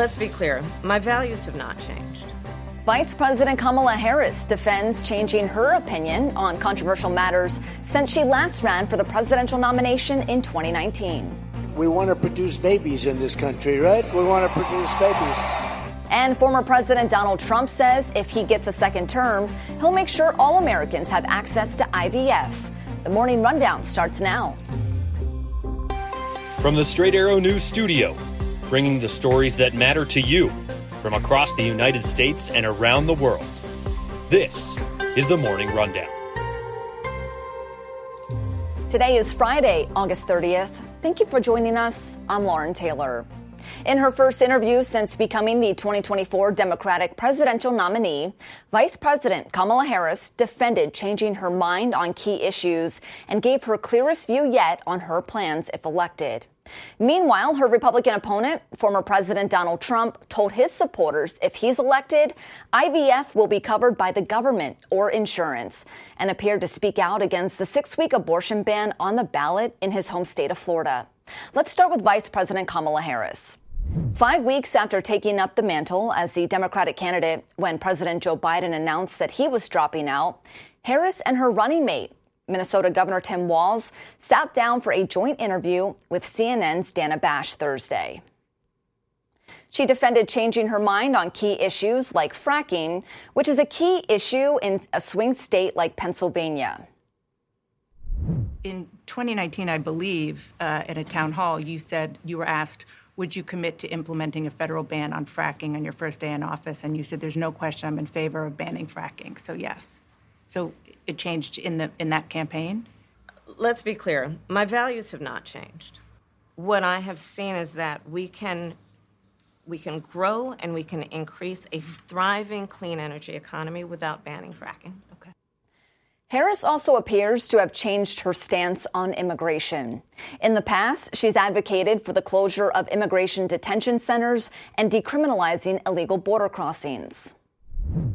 Let's be clear, my values have not changed. Vice President Kamala Harris defends changing her opinion on controversial matters since she last ran for the presidential nomination in 2019. We want to produce babies in this country, right? We want to produce babies. And former President Donald Trump says if he gets a second term, he'll make sure all Americans have access to IVF. The Morning Rundown starts now. From the Straight Arrow News Studio, bringing the stories that matter to you from across the United States and around the world. This is the Morning Rundown. Today is Friday, August 30th. Thank you for joining us. I'm Lauren Taylor. In her first interview since becoming the 2024 Democratic presidential nominee, Vice President Kamala Harris defended changing her mind on key issues and gave her clearest view yet on her plans if elected. Meanwhile, her Republican opponent, former President Donald Trump, told his supporters if he's elected, IVF will be covered by the government or insurance, and appeared to speak out against the 6-week abortion ban on the ballot in his home state of Florida. Let's start with Vice President Kamala Harris. 5 weeks after taking up the mantle as the Democratic candidate when President Joe Biden announced that he was dropping out, Harris and her running mate, Minnesota Governor Tim Walz, sat down for a joint interview with CNN's Dana Bash Thursday. She defended changing her mind on key issues like fracking, which is a key issue in a swing state like Pennsylvania. In 2019, I believe, at a town hall, you said you were asked, would you commit to implementing a federal ban on fracking on your first day in office? And you said, there's no question I'm in favor of banning fracking. So, yes. So it changed in that campaign? Let's be clear, my values have not changed. What I have seen is that we can grow and we can increase a thriving clean energy economy without banning fracking. Okay. Harris also appears to have changed her stance on immigration. In the past, she's advocated for the closure of immigration detention centers and decriminalizing illegal border crossings.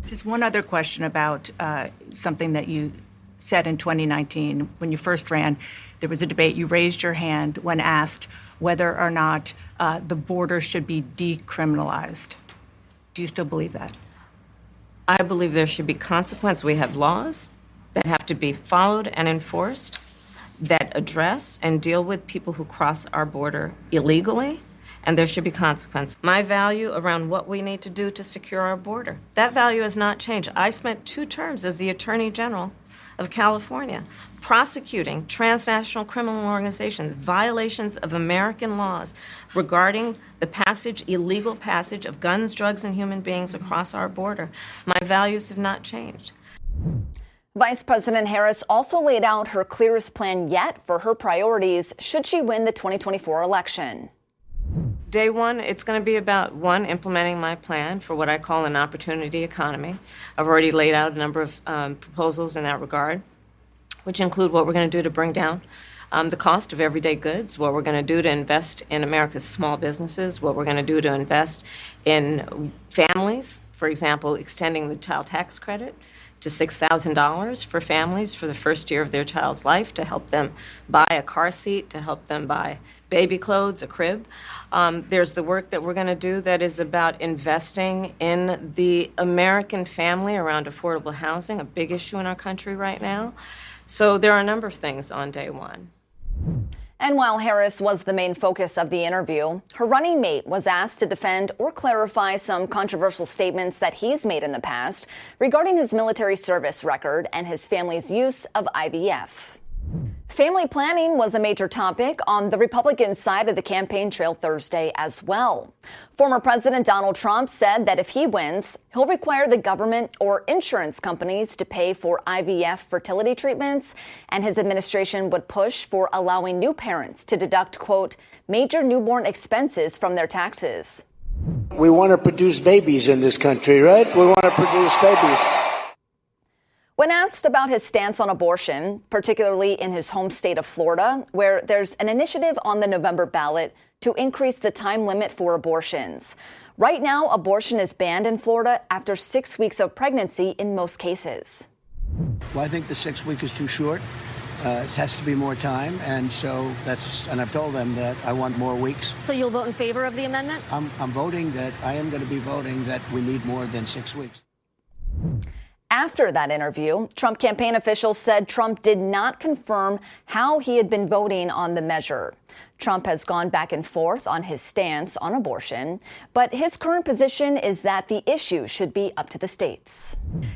Just one other question about something that you said in 2019 when you first ran. There was a debate. You raised your hand when asked whether or not the border should be decriminalized. Do you still believe that? I believe there should be consequence. We have laws that have to be followed and enforced that address and deal with people who cross our border illegally. And there should be consequence. My value around what we need to do to secure our border, that value has not changed. I spent 2 terms as the Attorney General of California prosecuting transnational criminal organizations, violations of American laws regarding the illegal passage of guns, drugs, and human beings across our border. My values have not changed. Vice President Harris also laid out her clearest plan yet for her priorities should she win the 2024 election. Day one, it's going to be about, one, implementing my plan for what I call an opportunity economy. I've already laid out a number of proposals in that regard, which include what we're going to do to bring down the cost of everyday goods, what we're going to do to invest in America's small businesses, what we're going to do to invest in families, for example, extending the child tax credit to $6,000 for families for the first year of their child's life to help them buy a car seat, to help them buy baby clothes, a crib. There's the work that we're going to do that is about investing in the American family around affordable housing, a big issue in our country right now. So there are a number of things on day one. And while Harris was the main focus of the interview, her running mate was asked to defend or clarify some controversial statements that he's made in the past regarding his military service record and his family's use of IVF. Family planning was a major topic on the Republican side of the campaign trail Thursday as well. Former President Donald Trump said that if he wins, he'll require the government or insurance companies to pay for IVF fertility treatments, and his administration would push for allowing new parents to deduct, quote, major newborn expenses from their taxes. We want to produce babies in this country, right? We want to produce babies. When asked about his stance on abortion, particularly in his home state of Florida, where there's an initiative on the November ballot to increase the time limit for abortions. Right now, abortion is banned in Florida after 6 weeks of pregnancy in most cases. Well, I think the 6 week is too short. It has to be more time, and so and I've told them that I want more weeks. So you'll vote in favor of the amendment? I am going to be voting that we need more than 6 weeks. After that interview, Trump campaign officials said Trump did not confirm how he had been voting on the measure. Trump has gone back and forth on his stance on abortion, but his current position is that the issue should be up to the states.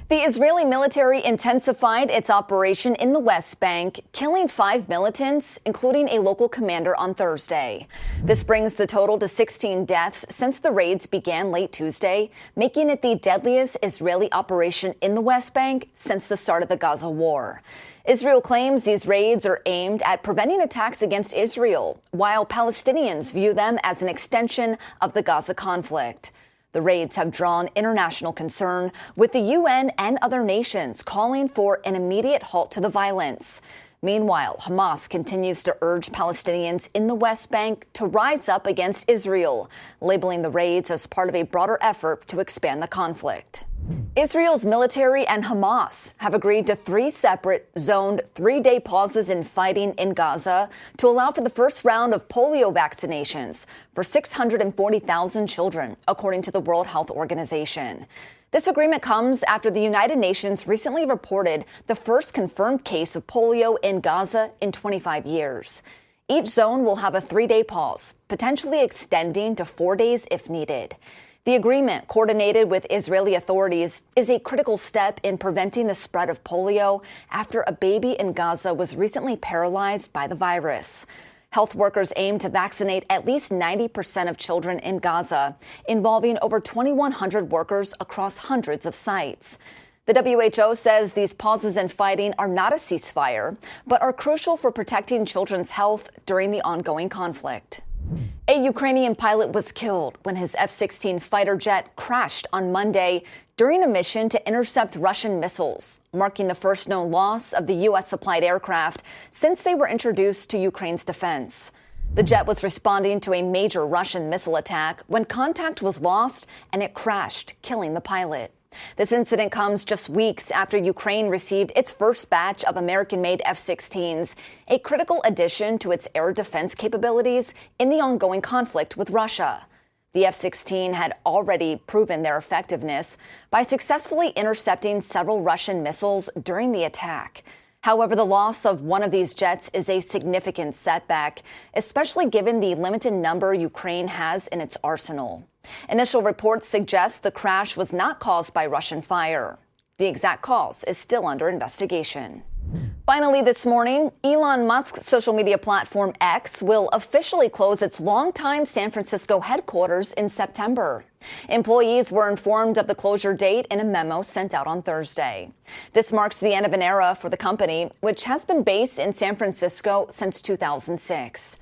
The Israeli military intensified its operation in the West Bank, killing 5 militants, including a local commander on Thursday. This brings the total to 16 deaths since the raids began late Tuesday, making it the deadliest Israeli operation in the West Bank since the start of the Gaza war. Israel claims these raids are aimed at preventing attacks against Israel, while Palestinians view them as an extension of the Gaza conflict. The raids have drawn international concern, with the UN and other nations calling for an immediate halt to the violence. Meanwhile, Hamas continues to urge Palestinians in the West Bank to rise up against Israel, labeling the raids as part of a broader effort to expand the conflict. Israel's military and Hamas have agreed to 3 separate zoned 3-day pauses in fighting in Gaza to allow for the first round of polio vaccinations for 640,000 children, according to the World Health Organization. This agreement comes after the United Nations recently reported the first confirmed case of polio in Gaza in 25 years. Each zone will have a 3-day pause, potentially extending to 4 days if needed. The agreement, coordinated with Israeli authorities, is a critical step in preventing the spread of polio after a baby in Gaza was recently paralyzed by the virus. Health workers aim to vaccinate at least 90% of children in Gaza, involving over 2,100 workers across hundreds of sites. The WHO says these pauses in fighting are not a ceasefire, but are crucial for protecting children's health during the ongoing conflict. A Ukrainian pilot was killed when his F-16 fighter jet crashed on Monday during a mission to intercept Russian missiles, marking the first known loss of the U.S.-supplied aircraft since they were introduced to Ukraine's defense. The jet was responding to a major Russian missile attack when contact was lost and it crashed, killing the pilot. This incident comes just weeks after Ukraine received its first batch of American-made F-16s, a critical addition to its air defense capabilities in the ongoing conflict with Russia. The F-16 had already proven their effectiveness by successfully intercepting several Russian missiles during the attack. However, the loss of one of these jets is a significant setback, especially given the limited number Ukraine has in its arsenal. Initial reports suggest the crash was not caused by Russian fire. The exact cause is still under investigation. Finally, this morning, Elon Musk's social media platform X will officially close its longtime San Francisco headquarters in September. Employees were informed of the closure date in a memo sent out on Thursday. This marks the end of an era for the company, which has been based in San Francisco since 2006.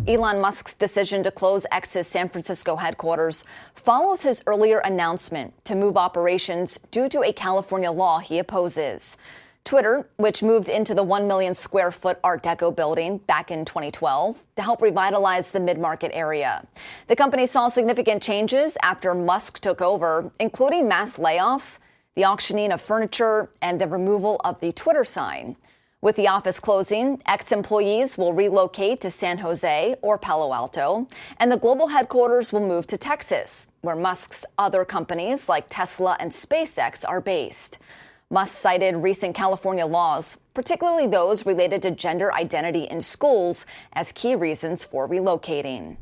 Elon Musk's decision to close X's San Francisco headquarters follows his earlier announcement to move operations due to a California law he opposes. Twitter, which moved into the 1 million square foot Art Deco building back in 2012 to help revitalize the mid-market area. The company saw significant changes after Musk took over, including mass layoffs, the auctioning of furniture, and the removal of the Twitter sign. With the office closing, ex-employees will relocate to San Jose or Palo Alto, and the global headquarters will move to Texas, where Musk's other companies like Tesla and SpaceX are based. Musk cited recent California laws, particularly those related to gender identity in schools, as key reasons for relocating.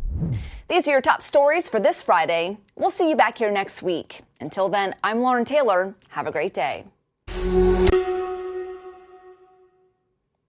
These are your top stories for this Friday. We'll see you back here next week. Until then, I'm Lauren Taylor. Have a great day.